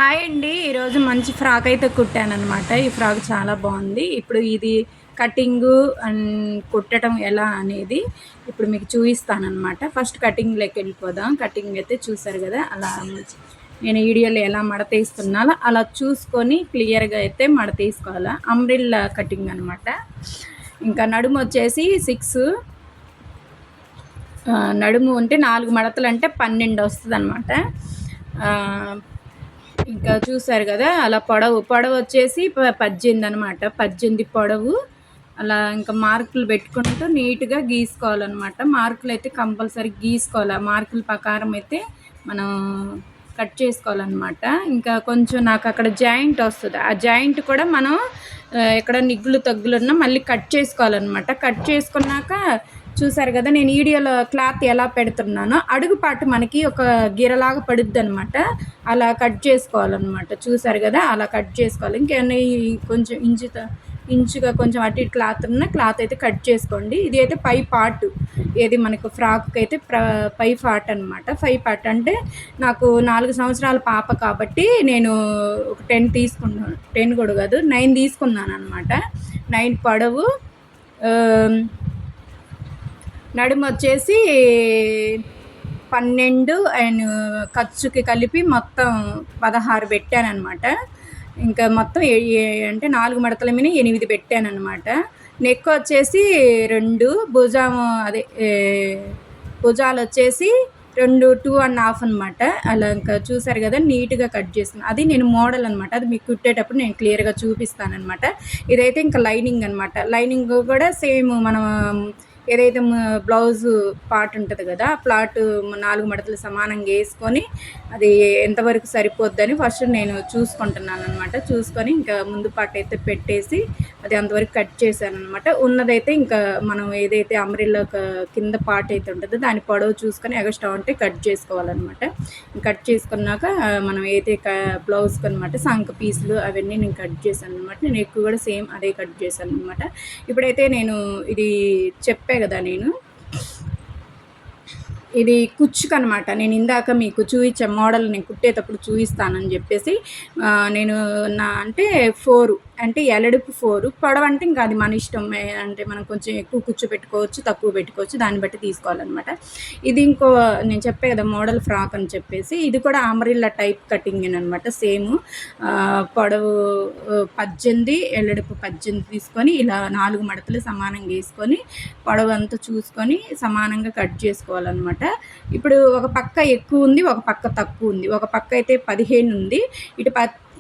Hi అండి. ఈరోజు మంచి ఫ్రాక్ అయితే కుట్టాననమాట. ఈ ఫ్రాక్ చాలా బాగుంది. ఇప్పుడు ఇది కటింగు అండ్ కుట్టడం ఎలా అనేది ఇప్పుడు మీకు చూపిస్తానమాట. ఫస్ట్ కటింగ్లోకి వెళ్ళిపోదాం. కటింగ్ అయితే చూసారు కదా, అలా నేను వీడియోలో ఎలా మడతేస్తున్నానో అలా చూసుకొని క్లియర్గా అయితే మడతేసుకోవాలి. అంబ్రిల్లా కటింగ్ అనమాట. ఇంకా నడుము వచ్చేసి 6, నడుము ఉంటే 4 మడతలు అంటే 12 వస్తుంది అనమాట. ఇంకా చూసారు కదా, అలా పొడవు వచ్చేసి 18 అనమాట. 18 పొడవు. అలా ఇంకా మార్కులు పెట్టుకుంటూ నీట్గా గీసుకోవాలన్నమాట. మార్కులు అయితే కంపల్సరీ గీసుకోవాలి. మార్కుల ప్రకారం అయితే మనం కట్ చేసుకోవాలన్నమాట. ఇంకా కొంచెం నాకు అక్కడ జాయింట్ వస్తుంది. ఆ జాయింట్ కూడా మనం ఎక్కడ నిగ్గులు తగ్గులున్నా మళ్ళీ కట్ చేసుకోవాలన్నమాట. కట్ చేసుకున్నాక చూసారు కదా, నేను వీడియోలో క్లాత్ ఎలా పెడుతున్నానో అడుగుపాటు మనకి ఒక గిరలాగా పడుద్ది అనమాట. అలా కట్ చేసుకోవాలన్నమాట. చూసారు కదా, అలా కట్ చేసుకోవాలి. ఇంకేమైనా కొంచెం ఇంచుగా కొంచెం అటు ఇటు క్లాత్ అయితే కట్ చేసుకోండి. ఇది అయితే పై పార్ట్, ఏది మనకు ఫ్రాక్కి అయితే పై పార్ట్ అనమాట. పై పార్ట్ అంటే నాకు 4 సంవత్సరాల పాప కాబట్టి నేను ఒక 10 తీసుకున్నాను. 10 కూడా కాదు, 9 తీసుకున్నాను అనమాట. 9 పొడవు, నడుము వచ్చేసి 12 అండ్ ఖర్చుకి కలిపి మొత్తం 16 పెట్టానమాట. ఇంకా మొత్తం అంటే 4 మడతల మీద 8 పెట్టానమాట. నెక్ వచ్చేసి 2, భుజాలు వచ్చేసి 2, 2.5 అనమాట. అలా ఇంకా చూసారు కదా, నీట్గా కట్ చేసుకున్నాను. అది నేను మోడల్ అనమాట. అది మీకు కుట్టేటప్పుడు నేను క్లియర్గా చూపిస్తానమాట. ఇదైతే ఇంకా లైనింగ్ అనమాట. లైనింగ్ కూడా సేమ్ మనం ఏదైతే బ్లౌజ్ పార్ట్ ఉంటుంది కదా, ఆ ప్లాట్ 4 మడతలు సమానంగా వేసుకొని అది ఎంతవరకు సరిపోద్దని ఫస్ట్ నేను చూసుకుంటున్నాను అనమాట. చూసుకొని ఇంకా ముందు పార్ట్ అయితే పెట్టేసి అది అంతవరకు కట్ చేశాను అనమాట. ఉన్నదైతే ఇంకా మనం ఏదైతే అంబ్రెల్లా కింద పార్ట్ అయితే ఉంటుందో దాని పొడవు చూసుకొని ఎగస్ట్రా ఉంటే కట్ చేసుకోవాలన్నమాట. కట్ చేసుకున్నాక మనం ఏదైతే బ్లౌజ్కి అనమాట సంక పీసులు అవన్నీ నేను కట్ చేశాను అనమాట. నేను ఎక్కువ కూడా సేమ్ అదే కట్ చేశాను అనమాట. ఇప్పుడైతే నేను ఇది చెప్పే కదా, నేను ఇది కుచ్చుకు అనమాట. నేను ఇందాక మీకు చూపించే మోడల్ నేను కుట్టేటప్పుడు చూపిస్తానని చెప్పేసి నేను అంటే 4 అంటే ఎలడుపు 4, పొడవు అంటే ఇంకా అది మన ఇష్టం. అంటే మనం కొంచెం ఎక్కువ కుచ్చు పెట్టుకోవచ్చు, తక్కువ పెట్టుకోవచ్చు, దాన్ని బట్టి తీసుకోవాలన్నమాట. ఇది ఇంకో నేను చెప్పే కదా మోడల్ ఫ్రాక్ అని చెప్పేసి, ఇది కూడా అంబ్రెల్లా టైప్ కటింగ్ అనమాట. సేమ్ పొడవు 18, ఎలడుపు 18 తీసుకొని ఇలా 4 మడతలు సమానంగా వేసుకొని పొడవు అంతా చూసుకొని సమానంగా కట్ చేసుకోవాలన్నమాట. ఇప్పుడు ఒక పక్క ఎక్కువ ఉంది, ఒక పక్క తక్కువ ఉంది. ఒక పక్క అయితే 15 ఉంది, ఇటు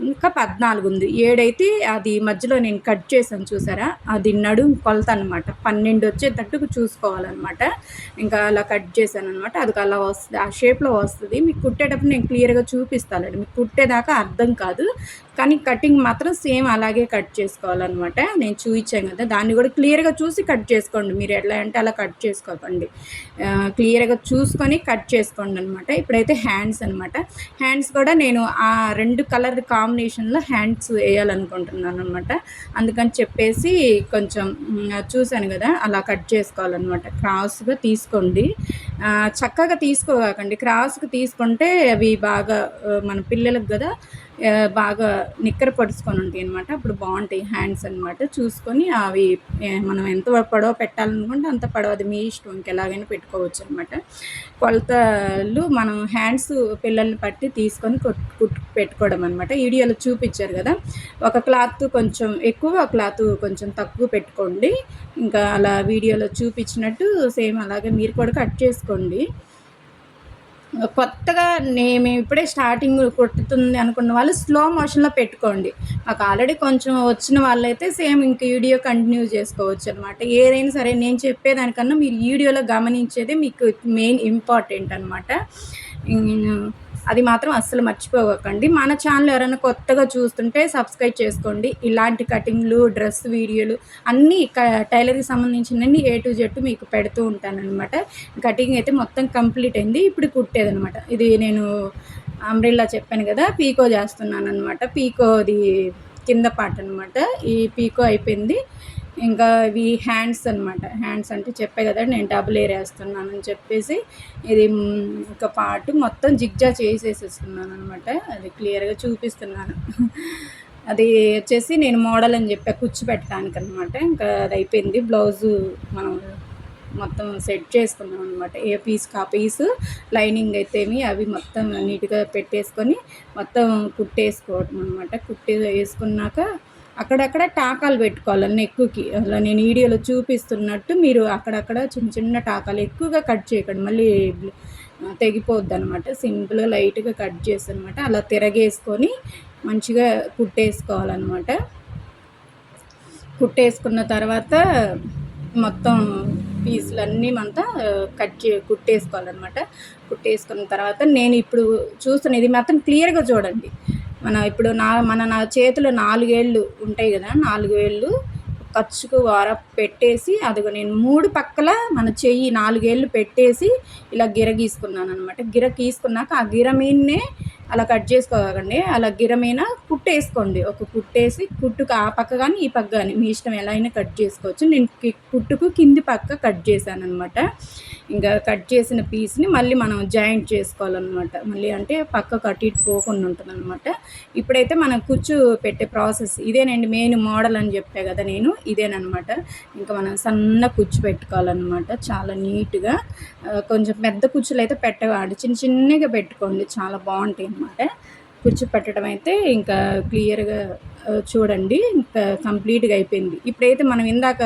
ఇంకా 14 ఉంది. 7 అయితే అది మధ్యలో నేను కట్ చేశాను చూసారా, అది నడుము కొలత అనమాట. 12 వచ్చేటట్టుకు చూసుకోవాలన్నమాట. ఇంకా అలా కట్ చేశాను అనమాట. అది అలా వస్తుంది, ఆ షేప్లో వస్తుంది. మీకు కుట్టేటప్పుడు నేను క్లియర్గా చూపిస్తానండి. మీకు కుట్టేదాకా అర్థం కాదు, కానీ కటింగ్ మాత్రం సేమ్ అలాగే కట్ చేసుకోవాలన్నమాట. నేను చూపించాను కదా, దాన్ని కూడా క్లియర్గా చూసి కట్ చేసుకోండి. మీరు ఎట్లా అంటే అలా కట్ చేసుకోకండి, క్లియర్గా చూసుకొని కట్ చేసుకోండి అనమాట. ఇప్పుడైతే హ్యాండ్స్ అనమాట. హ్యాండ్స్ కూడా నేను ఆ 2 కలర్ కాంబినేషన్లో హ్యాండ్స్ వేయాలనుకుంటున్నాను అనమాట. అందుకని చెప్పేసి కొంచెం చూశాను కదా, అలా కట్ చేసుకోవాలన్నమాట. క్రాస్గా తీసుకోండి, చక్కగా తీసుకోకండి. క్రాస్గా తీసుకుంటే అవి బాగా మన పిల్లలకు కదా బాగా నిక్కర పడుచుకొని ఉంటాయి అనమాట. అప్పుడు బాగుంటాయి హ్యాండ్స్ అనమాట. చూసుకొని అవి మనం ఎంత పొడవ పెట్టాలనుకుంటే అంత పొడవ, అది మీ ఇష్టం, ఇంకెలాగైనా పెట్టుకోవచ్చు అనమాట. కొలతలు మనం హ్యాండ్స్ పిల్లల్ని పట్టి తీసుకొని పెట్టుకోవడం అనమాట. వీడియోలో చూపించారు కదా, ఒక క్లాత్ కొంచెం ఎక్కువ, ఒక క్లాత్ కొంచెం తక్కువ పెట్టుకోండి. ఇంకా అలా వీడియోలో చూపించినట్టు సేమ్ అలాగే మీరు కూడా కట్ చేసుకోండి. కొత్తగా మేము ఇప్పుడే స్టార్టింగ్ కుట్టుతుంది అనుకున్న వాళ్ళు స్లో మోషన్లో పెట్టుకోండి. మాకు ఆల్రెడీ కొంచెం వచ్చిన వాళ్ళైతే సేమ్ ఇంక వీడియో కంటిన్యూ చేసుకోవచ్చు అనమాట. ఏదైనా సరే నేను చెప్పేదానికన్నా మీరు వీడియోలో గమనించేది మీకు మెయిన్ ఇంపార్టెంట్ అనమాట. అది మాత్రం అస్సలు మర్చిపోకండి. మన ఛానల్ ఎవరైనా కొత్తగా చూస్తుంటే సబ్స్క్రైబ్ చేసుకోండి. ఇలాంటి కటింగ్లు, డ్రెస్ వీడియోలు అన్నీ టైలర్కి సంబంధించినవి A to Z మీకు పెడుతూ ఉంటానన్నమాట. కటింగ్ అయితే మొత్తం కంప్లీట్ అయింది. ఇప్పుడు కుట్టేదనమాట. ఇది నేను అంబ్రెల్లా చెప్పాను కదా, పీకో చేస్తున్నాను అనమాట. పీకోది కింద పార్ట్ అనమాట. ఈ పీకో అయిపోయింది. ఇంకా ఇవి హ్యాండ్స్ అనమాట. హ్యాండ్స్ అంటే చెప్పా కదా నేను డబుల్ ఏరేస్తున్నానని చెప్పేసి ఇది ఒక పార్ట్ మొత్తం జిగ్జాగ్ చేసేసేస్తున్నాను అనమాట. అది క్లియర్గా చూపిస్తున్నాను. అది వచ్చేసి నేను మోడల్ అని చెప్పా కుచ్చు పెట్టడానికి అనమాట. ఇంకా అది అయిపోయింది. బ్లౌజు మనం మొత్తం సెట్ చేసుకున్నాం అనమాట. ఏ పీస్కి ఆ పీసు లైనింగ్ అయితేమి అవి మొత్తం నీట్గా పెట్టేసుకొని మొత్తం కుట్టేసుకోవడం అనమాట. వేసుకున్నాక అక్కడక్కడ టాకాలు పెట్టుకోవాలి నెక్కుకి. అలా నేను వీడియోలో చూపిస్తున్నట్టు మీరు అక్కడక్కడ చిన్న చిన్న టాకాలు ఎక్కువగా కట్ చేయకండి, మళ్ళీ తెగిపోద్ది అనమాట. సింపుల్గా లైట్గా కట్ చేసి అనమాట అలా తిరగేసుకొని మంచిగా కుట్టేసుకోవాలన్నమాట. కుట్టేసుకున్న తర్వాత మొత్తం పీసులన్నీ అంతా కుట్టేసుకోవాలన్నమాట. కుట్టేసుకున్న తర్వాత నేను ఇప్పుడు చూస్తున్న ఇది మాత్రం క్లియర్గా చూడండి. ఇప్పుడు నా చేతిలో 4 వేళ్ళు ఉంటాయి కదా, 4 వేళ్ళు ఖర్చుకు పెట్టేసి అదిగో నేను 3 పక్కల మన చెయ్యి 4 వేళ్ళు పెట్టేసి ఇలా గిర గీసుకున్నాను అనమాట. గిర గీసుకున్నాక ఆ గిర మీదనే అలా కట్ చేసుకోకండి, అలా గిర మీద కుట్టేసుకోండి. ఒక కుట్టేసి కుట్టుకు ఆ పక్క కానీ ఈ పక్క కానీ మీ ఇష్టం ఎలా అయినా కట్ చేసుకోవచ్చు. నేను కుట్టుకు కింది పక్క కట్ చేశాను అనమాట. ఇంకా కట్ చేసిన పీస్ని మళ్ళీ మనం జాయింట్ చేసుకోవాలన్నమాట. మళ్ళీ అంటే పక్క కట్ ఇటు పోకుండా ఉంటుంది అనమాట. ఇప్పుడైతే మనం కుచ్చు పెట్టే ప్రాసెస్ ఇదేనండి, మెయిన్ మోడల్ అని చెప్పా కదా నేను, ఇదేనమాట. ఇంకా మనం సన్న కుచ్చు పెట్టుకోవాలన్నమాట చాలా నీట్గా. కొంచెం పెద్ద కుచ్చులు అయితే పెట్టవాడు, చిన్న చిన్నగా పెట్టుకోండి, చాలా బాగుంటాయి అన్నమాట. కుచ్చు పెట్టడం అయితే ఇంకా క్లియర్గా చూడండి. ఇంకా కంప్లీట్గా అయిపోయింది. ఇప్పుడైతే మనం ఇందాక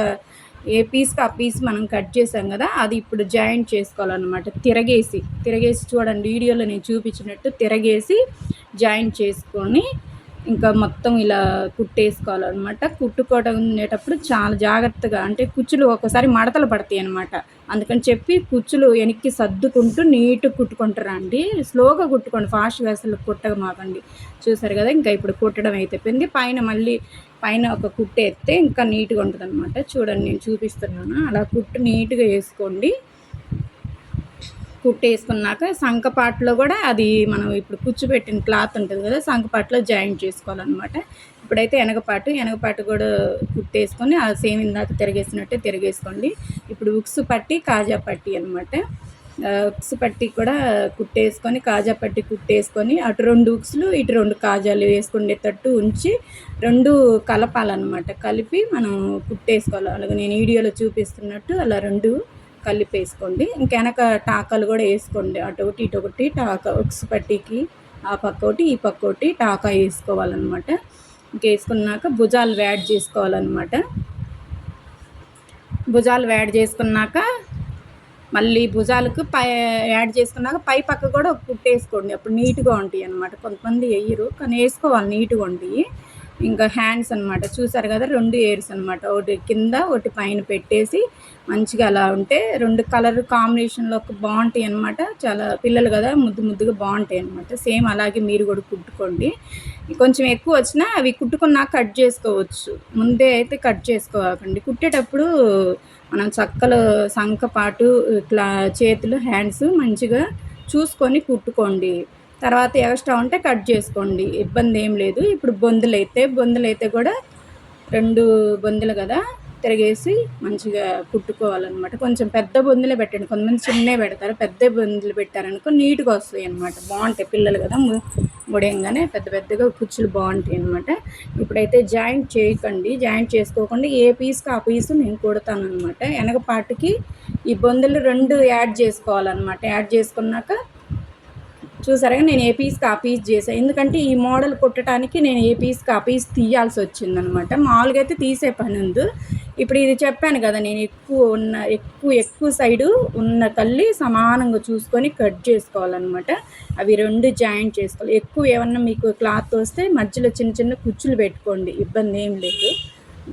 ఏ పీస్కి ఆ పీస్ మనం కట్ చేసాం కదా, అది ఇప్పుడు జాయింట్ చేసుకోవాలన్నమాట. తిరగేసి చూడండి వీడియోలో నేను చూపించినట్టు తిరగేసి జాయింట్ చేసుకొని ఇంకా మొత్తం ఇలా కుట్టేసుకోవాలన్నమాట. కుట్టుకోవటప్పుడు చాలా జాగ్రత్తగా, అంటే కుచ్చులు ఒక్కోసారి మడతలు పడతాయి అన్నమాట. అందుకని చెప్పి కుచ్చులు వెనక్కి సర్దుకుంటూ నీట్గా కుట్టుకుంటారా అండి. స్లోగా కుట్టుకోండి, ఫాస్ట్గా అసలు కుట్టగా మాకండి. చూసారు కదా, ఇంకా ఇప్పుడు కుట్టడం అయిపోయింది. పైన ఒక కుట్టు వేస్తే ఇంకా నీట్గా ఉంటుంది అనమాట. చూడండి నేను చూపిస్తున్నాను, అలా కుట్టు నీట్గా వేసుకోండి. కుట్టేసుకున్నాక సంకపాట్లో కూడా అది మనం ఇప్పుడు కుచ్చుపెట్టిన క్లాత్ ఉంటుంది కదా, సంకపాట్లో జాయింట్ చేసుకోవాలన్నమాట. ఇప్పుడైతే వెనకపాటు కూడా కుట్టేసుకొని ఆ సేమ్ ఇందాక తిరగేసుకోండి. ఇప్పుడు ఉక్సు పట్టి కాజా పట్టి అనమాట. ఉక్సు పట్టి కూడా కుట్టేసుకొని కాజా పట్టి కుట్టేసుకొని అటు 2 ఉక్సులు ఇటు 2 కాజాలు వేసుకునేటట్టు ఉంచి 2 కలపాలన్నమాట. కలిపి మనం కుట్టేసుకోవాలి. అలాగే నేను వీడియోలో చూపిస్తున్నట్టు అలా 2 కలిపేసుకోండి. వెనక టాకాలు కూడా వేసుకోండి, అటొకటి ఇటొకటి టాకా. ఉక్సు పట్టీకి ఆ పక్క ఒకటి ఈ పక్క ఒకటి టాకా వేసుకోవాలన్నమాట. వేసుకున్నాక భుజాలు యాడ్ చేసుకోవాలన్నమాట. భుజాలు యాడ్ చేసుకున్నాక మళ్ళీ భుజాలకు యాడ్ చేసుకున్నాక పై పక్క కూడా కుట్టేసుకోండి, అప్పుడు నీట్గా ఉంటాయి అన్నమాట. కొంతమంది వేయరు కానీ వేసుకోవాలి, నీట్గా ఉంటాయి. ఇంకా హ్యాండ్స్ అనమాట. చూసారు కదా, 2 ఏర్స్ అనమాట, ఒకటి కింద ఒకటి పైన పెట్టేసి మంచిగా అలా ఉంటే 2 కలర్ కాంబినేషన్లో బాగుంటాయి అనమాట. చాలా పిల్లలు కదా, ముద్దుగా బాగుంటాయి అనమాట. సేమ్ అలాగే మీరు కూడా కుట్టుకోండి. కొంచెం ఎక్కువ వచ్చినా అవి కుట్టుకున్నాక కట్ చేసుకోవచ్చు, ముందే అయితే కట్ చేసుకోకండి. కుట్టేటప్పుడు మనం చక్కలు సంకపాటు ఇట్లా చేతులు హ్యాండ్స్ మంచిగా చూసుకొని కుట్టుకోండి. తర్వాత ఎక్స్ట్రా ఉంటే కట్ చేసుకోండి, ఇబ్బంది ఏం లేదు. ఇప్పుడు బొందులైతే కూడా 2 బొందులు కదా, తిరిగేసి మంచిగా కుట్టుకోవాలన్నమాట. కొంచెం పెద్ద బొందులే పెట్టండి, కొంతమంది చిన్నవి పెడతారు. పెద్ద బొందులు పెట్టారనుకో నీట్గా వస్తాయి అన్నమాట, బాగుంటాయి. పిల్లలు కదా, ముడేయంగానే పెద్దగా కుచ్చులు బాగుంటాయి అన్నమాట. ఇప్పుడైతే జాయింట్ చేయకండి, జాయింట్ చేసుకోకుండా ఏ పీస్కి ఆ పీసు నేను కుడతాను అనమాట. వెనక పాటుకి ఈ బొందులు 2 యాడ్ చేసుకోవాలన్నమాట. యాడ్ చేసుకున్నాక చూసారా, నేను ఏ పీస్కి ఆ పీస్ చేసాను. ఎందుకంటే ఈ మోడల్ కుట్టడానికి నేను ఏ పీస్కి ఆ పీస్ తీయాల్సి వచ్చిందనమాట. మామూలుగా అయితే తీసే పని ఉంది. ఇప్పుడు ఇది చెప్పాను కదా, నేను ఎక్కువ సైడు ఉన్న కల్లి సమానంగా చూసుకొని కట్ చేసుకోవాలన్నమాట. అవి 2 జాయింట్ చేసుకోవాలి. ఎక్కువ ఏమన్నా మీకు క్లాత్ వస్తే మధ్యలో చిన్న కుచ్చులు పెట్టుకోండి, ఇబ్బంది ఏం లేదు,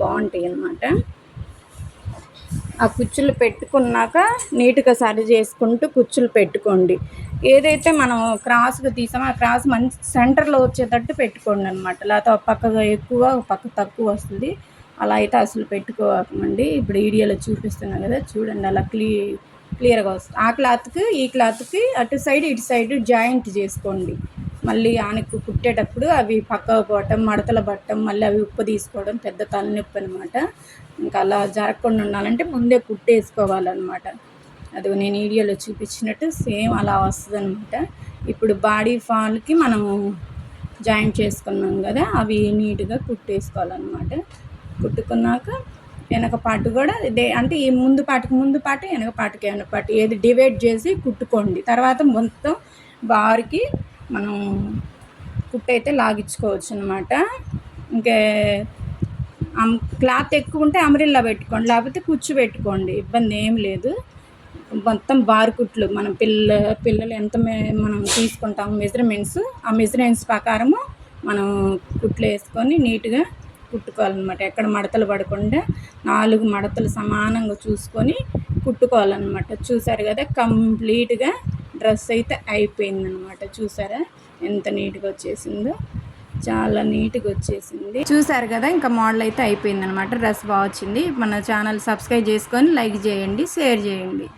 బాగుంటాయి అన్నమాట. ఆ కుచ్చులు పెట్టుకున్నాక నీట్గా సరి చేసుకుంటూ కుచ్చులు పెట్టుకోండి. ఏదైతే మనం క్రాస్గా తీసామో ఆ క్రాస్ మంచి సెంటర్లో వచ్చేటట్టు పెట్టుకోండి అనమాట. లేకపోతే ఒక పక్కగా ఎక్కువ ఒక పక్క తక్కువ వస్తుంది, అలా అయితే అసలు పెట్టుకోకండి. ఇప్పుడు వీడియోలో చూపిస్తున్నాను కదా, చూడండి అలా క్లియర్గా వస్తుంది. ఆ క్లాత్కి ఈ క్లాత్కి అటు సైడ్ ఇటు సైడ్ జాయింట్ చేసుకోండి. మళ్ళీ ఆనకు కుట్టేటప్పుడు అవి పక్కకు పోవటం, మడతలు పట్టడం, మళ్ళీ అవి ఉప్పు తీసుకోవడం పెద్ద తలనొప్పి అనమాట. ఇంకా అలా జరగకుండా ఉండాలంటే ముందే కుట్టేసుకోవాలన్నమాట. అది నేను వీడియోలో చూపించినట్టు సేమ్ అలా వస్తుందన్నమాట. ఇప్పుడు బాడీ ఫాల్కి మనము జాయింట్ చేసుకున్నాం కదా, అవి నీట్గా కుట్టేసుకోవాలన్నమాట. కుట్టుకున్నాక వెనక పార్ట్ కూడా అంటే ఈ ముందు పార్ట్ వెనక పార్ట్ ఏది డివైడ్ చేసి కుట్టుకోండి. తర్వాత మొత్తం బార్కి మనం కుట్టయితే లాగించుకోవచ్చు అనమాట. ఇంకే క్లాత్ ఎక్కువ ఉంటే అమ్రిల్లా పెట్టుకోండి, లేకపోతే కుచ్చు పెట్టుకోండి, ఇబ్బంది ఏం లేదు. మొత్తం బార్ కుట్లు మనం పిల్లలు ఎంత మనం తీసుకుంటాం మెజర్మెంట్స్, ఆ మెజర్మెంట్స్ ప్రకారము మనం కుట్లు వేసుకొని నీట్గా కుట్టుకోవాలన్నమాట. ఎక్కడ మడతలు పడకుండా 4 మడతలు సమానంగా చూసుకొని కుట్టుకోవాలన్నమాట. చూసారు కదా, కంప్లీట్గా డ్రెస్ అయితే అయిపోయిందనమాట. చూసారా ఎంత నీట్గా వచ్చేసిందో, చాలా నీట్గా వచ్చేసింది. చూసారు కదా, ఇంకా మోడల్ అయితే అయిపోయిందనమాట. డ్రెస్ బాగా వచ్చింది. మన ఛానల్ సబ్స్క్రైబ్ చేసుకొని లైక్ చేయండి, షేర్ చేయండి.